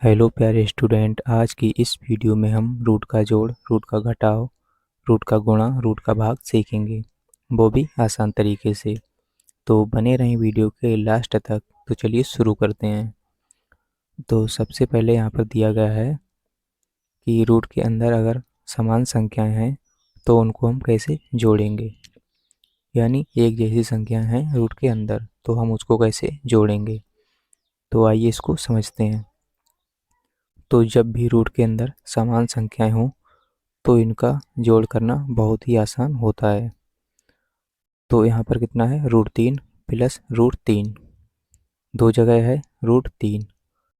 Hello प्यारे student, आज की इस वीडियो में हम रूट का जोड़, रूट का घटाव, रूट का गुणा, रूट का भाग सीखेंगे, वो भी आसान तरीके से। तो बने रहें वीडियो के लास्ट तक। तो चलिए शुरू करते हैं। तो सबसे पहले यहाँ पर दिया गया है कि रूट के अंदर अगर समान संख्याएं हैं तो उनको हम कैसे जोड़ेंगे, यानी एक जैसी संख्याएं हैं रूट के अंदर तो हम उसको कैसे जोड़ेंगे। तो आइए इसको समझते हैं। तो जब भी रूट के अंदर समान संख्याएं हों तो इनका जोड़ करना बहुत ही आसान होता है। तो यहाँ पर कितना है, √3 प्लस √3, दो जगह है √3,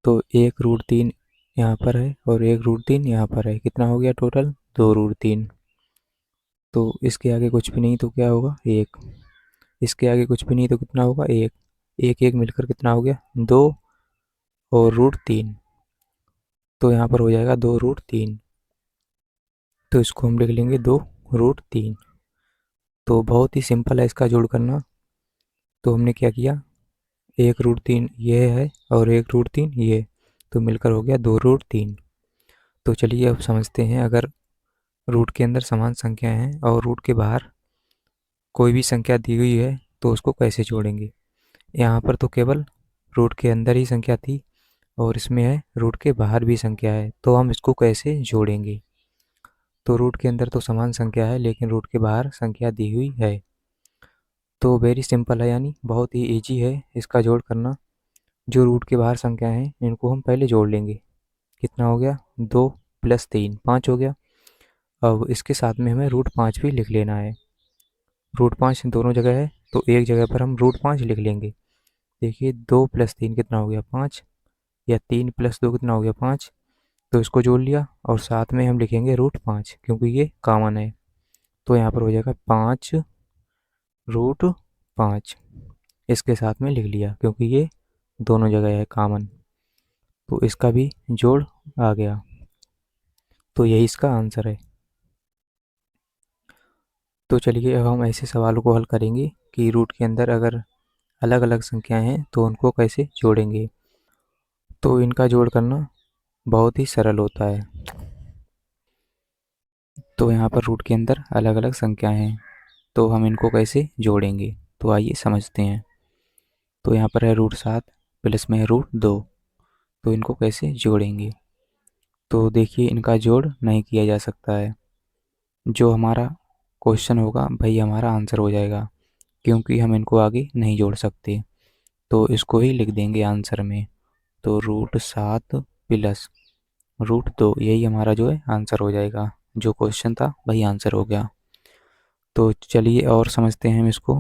तो एक √3 यहाँ पर है और एक √3 यहाँ पर है। कितना हो गया टोटल, 2 √3। तो इसके आगे कुछ भी नहीं तो क्या होगा, एक। इसके आगे कुछ भी नहीं तो कितना होगा, एक। एक एक मिलकर कितना हो गया, 2 और √3, तो यहाँ पर हो जाएगा 2 √3। तो इसको हम लिख लेंगे 2 √3। तो बहुत ही सिंपल है इसका जोड़ करना। तो हमने क्या किया, एक √3 ये है और एक √3 ये, तो मिलकर हो गया 2 √3। तो चलिए अब समझते हैं, अगर रूट के अंदर समान संख्याएं हैं और रूट के बाहर कोई भी संख्या दी हुई है तो उसको कैसे जोड़ेंगे। यहाँ पर तो केवल रूट के अंदर ही संख्या थी और इसमें है रूट के बाहर भी संख्या है, तो हम इसको कैसे जोड़ेंगे। तो रूट के अंदर तो समान संख्या है लेकिन रूट के बाहर संख्या दी हुई है। तो वेरी सिंपल है, यानी बहुत ही ईजी है इसका जोड़ करना। जो रूट के बाहर संख्याएं हैं इनको हम पहले जोड़ लेंगे। कितना हो गया, 2 + 3 5 हो गया। अब इसके साथ में हमें √5 भी लिख लेना है। √5 दोनों जगह है तो एक जगह पर हम √5 लिख लेंगे। देखिए 2 + 3 कितना हो गया, 5, या 3 + 2 कितना हो गया, 5। तो इसको जोड़ लिया और साथ में हम लिखेंगे √5 क्योंकि ये कॉमन है। तो यहाँ पर हो जाएगा 5 √5, इसके साथ में लिख लिया क्योंकि ये दोनों जगह है कॉमन। तो इसका भी जोड़ आ गया। तो यही इसका आंसर है। तो चलिए अब हम ऐसे सवालों को हल करेंगे कि रूट के अंदर अगर अलग अलग संख्याएं हैं तो उनको कैसे जोड़ेंगे। तो इनका जोड़ करना बहुत ही सरल होता है। तो यहाँ पर रूट के अंदर अलग अलग संख्याएं हैं तो हम इनको कैसे जोड़ेंगे, तो आइए समझते हैं। तो यहाँ पर है √7 प्लस में है √2, तो इनको कैसे जोड़ेंगे। तो देखिए इनका जोड़ नहीं किया जा सकता है। जो हमारा क्वेश्चन होगा वही हमारा आंसर हो जाएगा क्योंकि हम इनको आगे नहीं जोड़ सकते, तो इसको ही लिख देंगे आंसर में। तो √7 प्लस √2 यही हमारा जो है आंसर हो जाएगा। जो क्वेश्चन था वही आंसर हो गया। तो चलिए और समझते हैं हम इसको।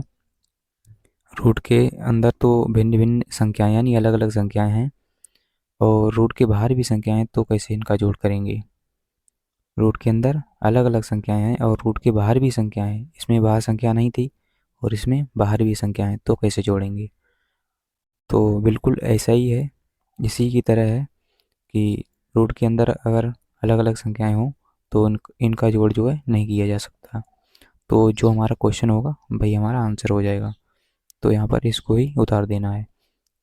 रूट के अंदर तो भिन्न भिन्न संख्याएं यानी अलग अलग संख्याएं हैं और रूट के बाहर भी संख्याएं हैं, तो कैसे इनका जोड़ करेंगे। रूट के अंदर अलग अलग संख्याएं हैं और रूट के बाहर भी संख्याएं हैं, इसमें बाहर संख्या नहीं थी और इसमें बाहर भी संख्या है, तो कैसे जोड़ेंगे। तो बिल्कुल ऐसा ही है, इसी की तरह है कि रूट के अंदर अगर अलग अलग संख्याएं हों तो इनका जोड़ जो है नहीं किया जा सकता। तो जो हमारा क्वेश्चन होगा वही हमारा आंसर हो जाएगा। तो यहाँ पर इसको ही उतार देना है।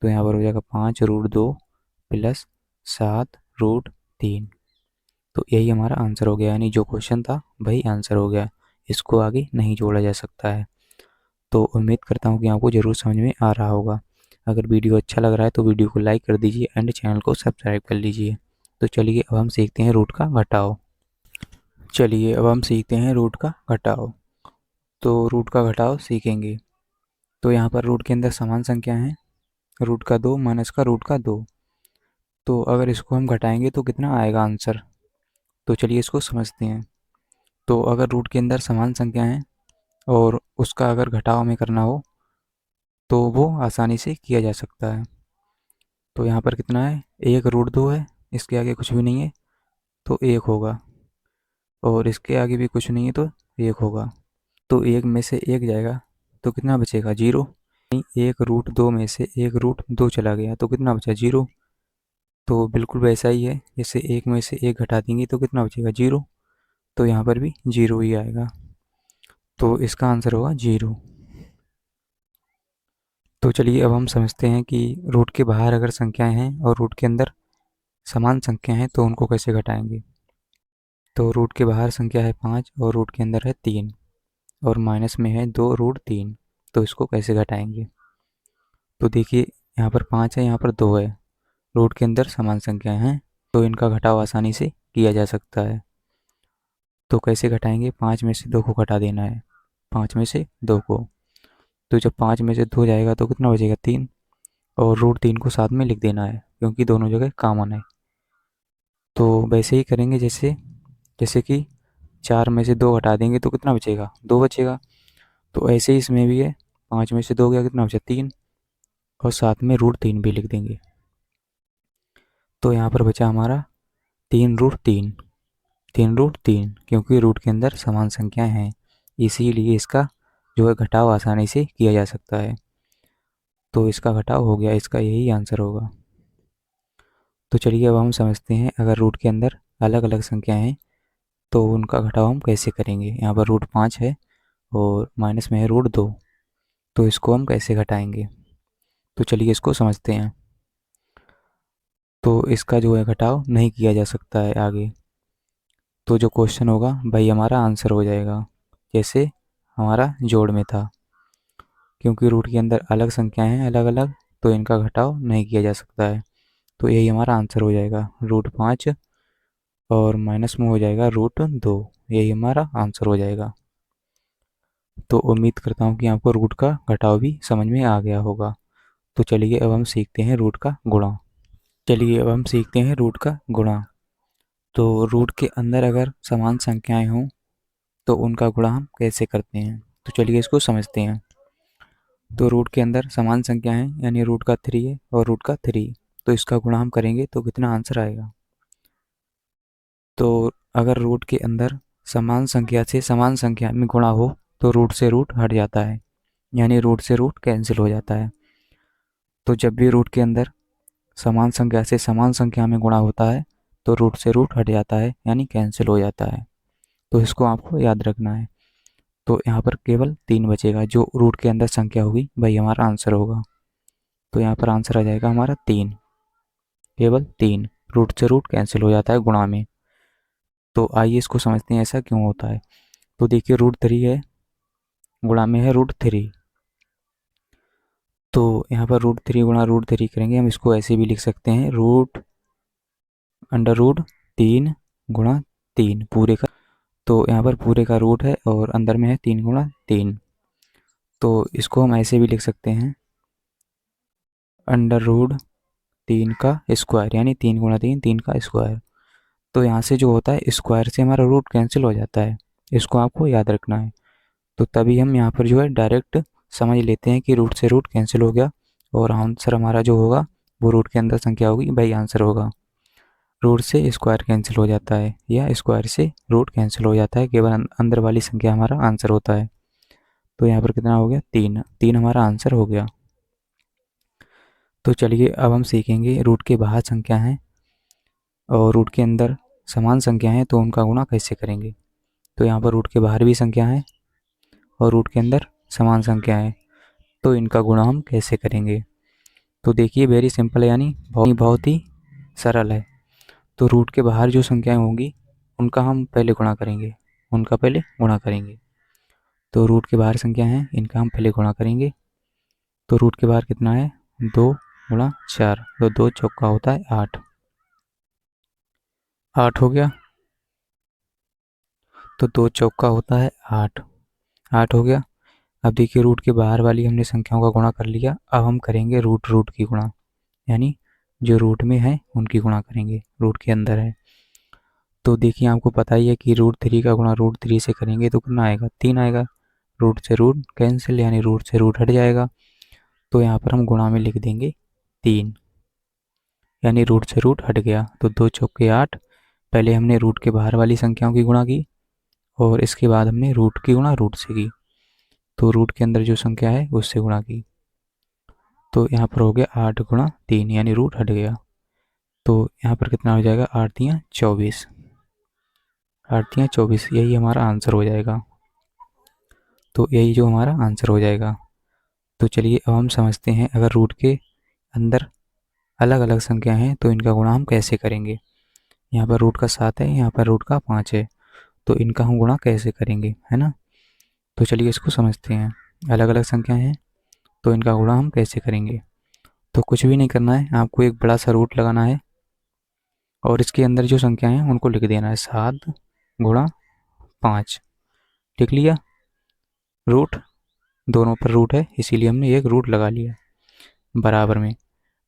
तो यहाँ पर हो जाएगा 5 √2 प्लस 7 √3। तो यही हमारा आंसर हो गया, यानी जो क्वेश्चन था वही आंसर हो गया। इसको आगे नहीं जोड़ा जा सकता है। तो उम्मीद करता हूँ कि आपको ज़रूर समझ में आ रहा होगा। अगर वीडियो अच्छा लग रहा है तो वीडियो को लाइक कर दीजिए एंड चैनल को सब्सक्राइब कर लीजिए। तो चलिए अब हम सीखते हैं रूट का घटाव। चलिए अब हम सीखते हैं रूट का घटाव। तो रूट का घटाव सीखेंगे। तो यहाँ पर रूट के अंदर समान संख्या है, √2 माइनस का √2। तो अगर इसको हम घटाएंगे तो कितना आएगा आंसर। तो चलिए इसको समझते हैं। तो अगर रूट के अंदर समान संख्या है और उसका अगर घटाव हमें करना हो तो वो आसानी से किया जा सकता है। तो यहाँ पर कितना है, एक √2 है, इसके आगे कुछ भी नहीं है तो एक होगा, और इसके आगे भी कुछ नहीं है तो एक होगा। तो एक में से एक जाएगा तो कितना बचेगा, 0। एक √2 में से एक √2 चला गया तो कितना बचा, 0। तो बिल्कुल वैसा ही है, जैसे एक में से एक घटा देंगे तो कितना बचेगा, 0। तो यहाँ पर भी 0 ही आएगा। तो इसका आंसर होगा 0। तो चलिए अब हम समझते हैं कि रूट के बाहर अगर संख्याएं हैं और रूट के अंदर समान संख्या है तो उनको कैसे घटाएंगे। तो रूट के बाहर संख्या है 5 और रूट के अंदर है 3 और माइनस में है 2√3, तो इसको कैसे घटाएंगे। तो देखिए यहाँ पर 5 है, यहाँ पर 2 है, रूट के अंदर समान संख्याएं हैं तो इनका घटाव आसानी से किया जा सकता है। तो कैसे घटाएंगे, 5 में से 2 को घटा देना है, 5 में से 2 को। तो जब 5 में से 2 जाएगा तो कितना बचेगा, 3, और √3 को साथ में लिख देना है क्योंकि दोनों जगह कॉमन है। तो वैसे ही करेंगे जैसे जैसे कि 4 में से 2 घटा देंगे तो कितना बचेगा, 2 बचेगा। तो ऐसे ही इसमें भी है, 5 में से 2 गया, कितना बचा, 3, और साथ में √3 भी लिख देंगे। तो यहाँ पर बचा हमारा 3√3, 3√3, क्योंकि रूट के अंदर समान संख्याएं हैं इसीलिए इसका जो है घटाव आसानी से किया जा सकता है। तो इसका घटाव हो गया, इसका यही आंसर होगा। तो चलिए अब हम समझते हैं अगर रूट के अंदर अलग अलग संख्याएं हैं तो उनका घटाव हम कैसे करेंगे। यहाँ पर √5 है और माइनस में है √2, तो इसको हम कैसे घटाएंगे। तो चलिए इसको समझते हैं। तो इसका जो है घटाव नहीं किया जा सकता है आगे, तो जो क्वेश्चन होगा भाई हमारा आंसर हो जाएगा, जैसे हमारा जोड़ में था। क्योंकि रूट के अंदर अलग संख्याएं हैं अलग अलग, तो इनका घटाव नहीं किया जा सकता है। तो यही हमारा आंसर हो जाएगा, √5 और माइनस में हो जाएगा √2, यही हमारा आंसर हो जाएगा। तो उम्मीद करता हूँ कि आपको रूट का घटाव भी समझ में आ गया होगा। तो चलिए अब हम सीखते हैं रूट का गुणा। चलिए अब हम सीखते हैं रूट का गुणा। तो रूट के अंदर अगर समान संख्याएं हों तो उनका गुणा हम कैसे करते हैं। तो चलिए इसको समझते हैं। तो रूट के अंदर समान संख्या है यानी रूट का 3 है और रूट का 3, तो इसका गुणा हम करेंगे तो कितना आंसर आएगा। तो अगर रूट के अंदर समान संख्या से समान संख्या में गुणा हो तो रूट से रूट हट जाता है, यानी रूट से रूट कैंसिल हो जाता है। तो जब भी रूट के अंदर समान संख्या से समान संख्या में गुणा होता है तो रूट से रूट हट जाता है यानी कैंसिल हो जाता है। तो इसको आपको याद रखना है। तो यहाँ पर केवल 3 बचेगा, जो रूट के अंदर संख्या होगी वही हमारा आंसर होगा। तो यहाँ पर आंसर आ जाएगा हमारा 3, केवल 3, रूट से रूट कैंसिल हो जाता है गुणा में। तो आइए इसको समझते हैं ऐसा क्यों होता है। तो देखिए √3 है, गुणा में है √3, तो यहाँ पर √3 गुणा √3 करेंगे, हम इसको ऐसे भी लिख सकते हैं, √3 गुणा 3 पूरे का। तो यहाँ पर पूरे का रूट है और अंदर में है 3 गुणा 3, तो इसको हम ऐसे भी लिख सकते हैं, √3 का स्क्वायर, यानी 3 गुणा 3, 3 का स्क्वायर। तो यहाँ से जो होता है स्क्वायर से हमारा रूट कैंसिल हो जाता है, इसको आपको याद रखना है। तो तभी हम यहाँ पर जो है डायरेक्ट समझ लेते हैं कि रूट से रूट कैंसिल हो गया और आंसर हमारा जो होगा वो रूट के अंदर संख्या होगी भाई आंसर होगा। रूट से स्क्वायर कैंसिल हो जाता है या स्क्वायर से रूट कैंसिल हो जाता है, केवल अंदर वाली संख्या हमारा आंसर होता है। तो यहाँ पर कितना हो गया, 3, 3 हमारा आंसर हो गया। तो चलिए अब हम सीखेंगे रूट के बाहर संख्या है और रूट के अंदर समान संख्या है तो उनका गुणा कैसे करेंगे। तो यहाँ पर रूट के बाहर भी संख्या है और रूट के अंदर समान संख्या है, तो इनका गुणा हम कैसे करेंगे। तो देखिए वेरी सिंपल है, यानी बहुत ही सरल है। तो रूट के बाहर जो संख्याएं होंगी उनका हम पहले गुणा करेंगे, उनका पहले गुणा करेंगे। तो रूट के बाहर संख्या है इनका हम पहले गुणा करेंगे। तो रूट के बाहर कितना है, 2 गुणा 4, तो 2 चौका होता है 8, 8 हो गया। तो 2 चौका होता है 8, 8 हो गया। अब देखिए रूट के बाहर वाली हमने संख्याओं का गुणा कर लिया, अब हम करेंगे रूट रूट की गुणा, यानी जो रूट में है उनकी गुणा करेंगे, रूट के अंदर है। तो देखिए आपको पता ही है कि √3 का गुणा √3 से करेंगे तो कितना आएगा, 3 आएगा। रूट से रूट कैंसिल यानी रूट से रूट हट जाएगा, तो यहाँ पर हम गुणा में लिख देंगे 3, यानी रूट से रूट हट गया। तो 2 चौके 8, पहले हमने रूट के बाहर वाली संख्याओं की गुणा की और इसके बाद हमने रूट की गुणा रूट से की, तो रूट के अंदर जो संख्या है उससे गुणा की। तो यहाँ पर हो गया 8 गुणा 3, यानी रूट हट गया। तो यहाँ पर कितना हो जाएगा, 8 तियाँ 24, 8 तियाँ 24, यही हमारा आंसर हो जाएगा। तो यही जो हमारा आंसर हो जाएगा। तो चलिए अब हम समझते हैं अगर रूट के अंदर अलग अलग संख्या हैं तो इनका गुणा हम कैसे करेंगे। यहाँ पर रूट का 7 है, यहाँ पर रूट का 5 है, तो इनका हम गुणा कैसे करेंगे, है ना। तो चलिए इसको समझते हैं। अलग अलग संख्या हैं तो इनका गुणा हम कैसे करेंगे। तो कुछ भी नहीं करना है, आपको एक बड़ा सा रूट लगाना है और इसके अंदर जो संख्या हैं उनको लिख देना है। 7 × 5 लिख लिया। रूट दोनों पर रूट है इसीलिए हमने एक रूट लगा लिया बराबर में।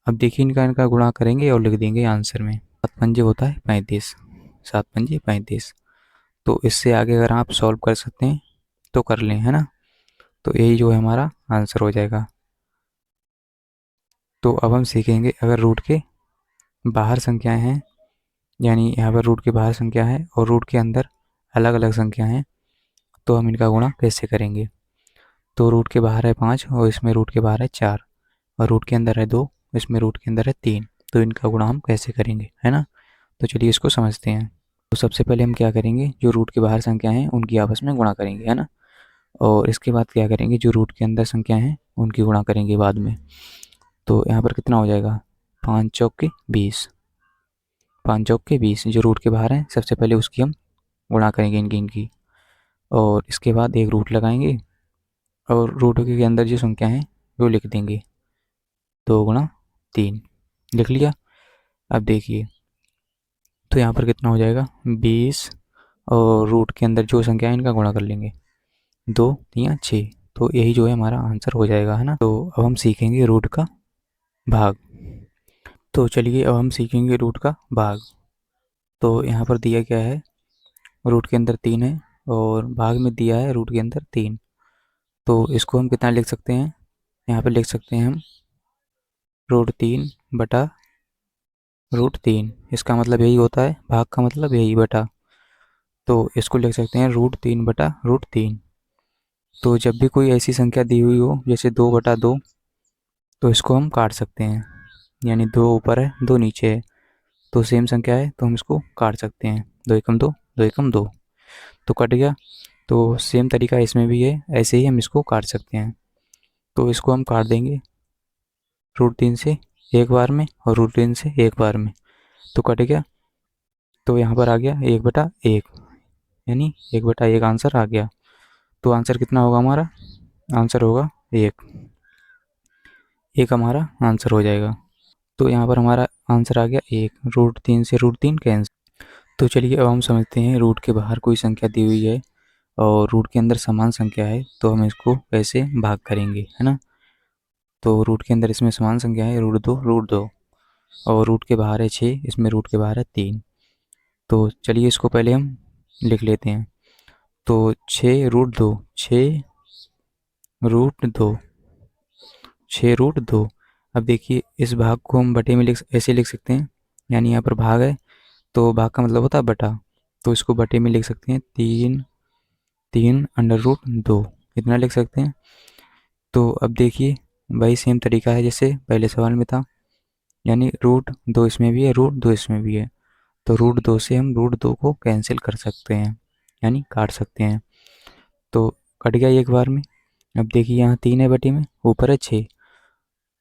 अब देखिए इनका इनका गुणा करेंगे और लिख देंगे आंसर में। 7 × 5 होता है 35। 7 × 5 35। तो इससे आगे अगर आप सॉल्व कर सकते हैं तो कर लें, है ना। तो यही जो है हमारा आंसर हो जाएगा। तो अब हम सीखेंगे अगर रूट के बाहर संख्याएं हैं, यानी यहाँ पर रूट के बाहर संख्या है और रूट के अंदर अलग अलग संख्या हैं, तो हम इनका गुणा कैसे करेंगे। तो रूट के बाहर है 5 और इसमें रूट के बाहर है 4 और रूट के अंदर है 2, इसमें रूट के अंदर है 3, तो इनका गुणा हम कैसे करेंगे, है ना। तो चलिए इसको समझते हैं। तो सबसे पहले हम क्या करेंगे, जो रूट के बाहर संख्या हैं उनकी आपस में गुणा करेंगे, है ना। और इसके बाद क्या करेंगे, जो रूट के अंदर संख्या हैं उनकी गुणा करेंगे बाद में। तो यहाँ पर कितना हो जाएगा, 5 चौके 20। 5 चौके 20 जो रूट के बाहर हैं सबसे पहले उसकी हम गुणा करेंगे इनकी। और इसके बाद एक रूट लगाएंगे और रूट के अंदर जो संख्या है वो लिख देंगे। 2 × 3 लिख लिया। अब देखिए तो यहाँ पर कितना हो जाएगा 20 और रूट के अंदर जो संख्या है इनका गुणा कर लेंगे। 2 × 6, तो यही जो है हमारा आंसर हो जाएगा, है ना। तो अब हम सीखेंगे रूट का भाग। तो चलिए अब हम सीखेंगे रूट का भाग। तो यहाँ पर दिया क्या है, रूट के अंदर 3 है और भाग में दिया है रूट के अंदर 3। तो इसको हम कितना लिख सकते हैं, यहाँ पर लिख सकते हैं हम √3/√3। इसका मतलब यही होता है, भाग का मतलब यही बटा। तो इसको लिख सकते हैं √3/√3। तो जब भी कोई ऐसी संख्या दी हुई हो जैसे 2/2, तो इसको हम काट सकते हैं। यानी 2 ऊपर है 2 नीचे है तो सेम संख्या है तो हम इसको काट सकते हैं। 2 एकम 2, 2 एकम 2, तो कट गया। तो सेम तरीका इसमें भी है, ऐसे ही हम इसको काट सकते हैं। तो इसको हम काट देंगे √3 से एक बार में और √3 से एक बार में, तो कट गया। तो यहाँ पर आ गया 1/1, यानी 1/1 आंसर आ गया। तो आंसर कितना होगा हमारा, आंसर होगा 1 हमारा आंसर हो जाएगा। तो यहाँ पर हमारा आंसर आ गया 1। √3 से √3 कैंसिल। तो चलिए अब हम समझते हैं रूट के बाहर कोई संख्या दी हुई है और रूट के अंदर समान संख्या है तो हम इसको कैसे भाग करेंगे, है ना। तो रूट के अंदर इसमें समान संख्या है √2 और रूट के बाहर है 6, इसमें रूट के बाहर है 3। तो चलिए इसको पहले हम लिख लेते हैं। तो 6√2, 6√2, 6√2। अब देखिए इस भाग को हम बटे में ऐसे लिख सकते हैं, यानी यहाँ पर भाग है तो भाग का मतलब होता है बटा, तो इसको बटे में लिख सकते हैं 3/√2 इतना लिख सकते हैं। तो अब देखिए वही सेम तरीका है जैसे पहले सवाल में था, यानी √2 इसमें भी है √2 इसमें भी है, तो √2 से हम √2 को कैंसिल कर सकते हैं, यानी काट सकते हैं। तो कट गया एक बार में। अब देखिए यहाँ 3 है बटे में, ऊपर है 6,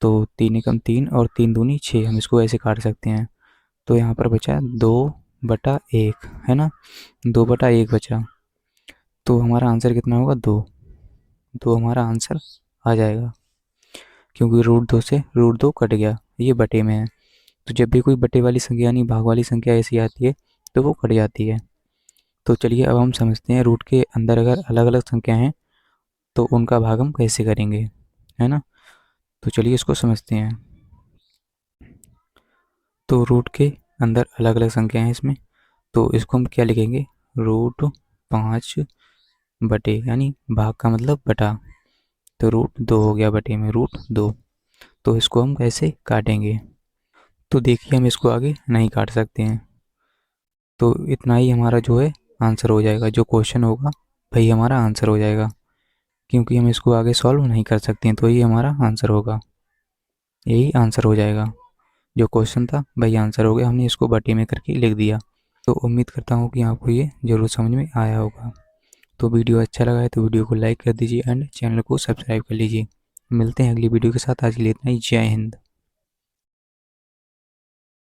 तो 3 एकम 3 और 3 दूनी 6, हम इसको ऐसे काट सकते हैं। तो यहाँ पर बचा 2/1, है ना, 2/1 बचा। तो हमारा आंसर कितना होगा 2। तो हमारा आंसर आ जाएगा, क्योंकि √2 से √2 कट गया, ये बटे में है। तो जब भी कोई बटे वाली संख्या यानी भाग वाली संख्या ऐसी आती है तो वो कट जाती है। तो चलिए अब हम समझते हैं रूट के अंदर अगर अलग अलग संख्या हैं तो उनका भाग हम कैसे करेंगे, है ना। तो चलिए इसको समझते हैं। तो रूट के अंदर अलग अलग संख्या हैं इसमें, तो इसको हम क्या लिखेंगे, √5 बटे, यानी भाग का मतलब बटा, तो √2 हो गया बटे में √2। तो इसको हम कैसे काटेंगे, तो देखिए हम इसको आगे नहीं काट सकते हैं। तो इतना ही हमारा जो है आंसर हो जाएगा, जो क्वेश्चन होगा वही हमारा आंसर हो जाएगा, क्योंकि हम इसको आगे सॉल्व नहीं कर सकते हैं, तो ये हमारा आंसर होगा, यही आंसर हो जाएगा। जो क्वेश्चन था वही आंसर हो गया, हमने इसको बटे में करके लिख दिया। तो उम्मीद करता हूँ कि आपको ये ज़रूर समझ में आया होगा। तो वीडियो अच्छा लगा है तो वीडियो को लाइक कर दीजिए एंड चैनल को सब्सक्राइब कर लीजिए। मिलते हैं अगली वीडियो के साथ, आज के लिए इतना ही। जय हिंद।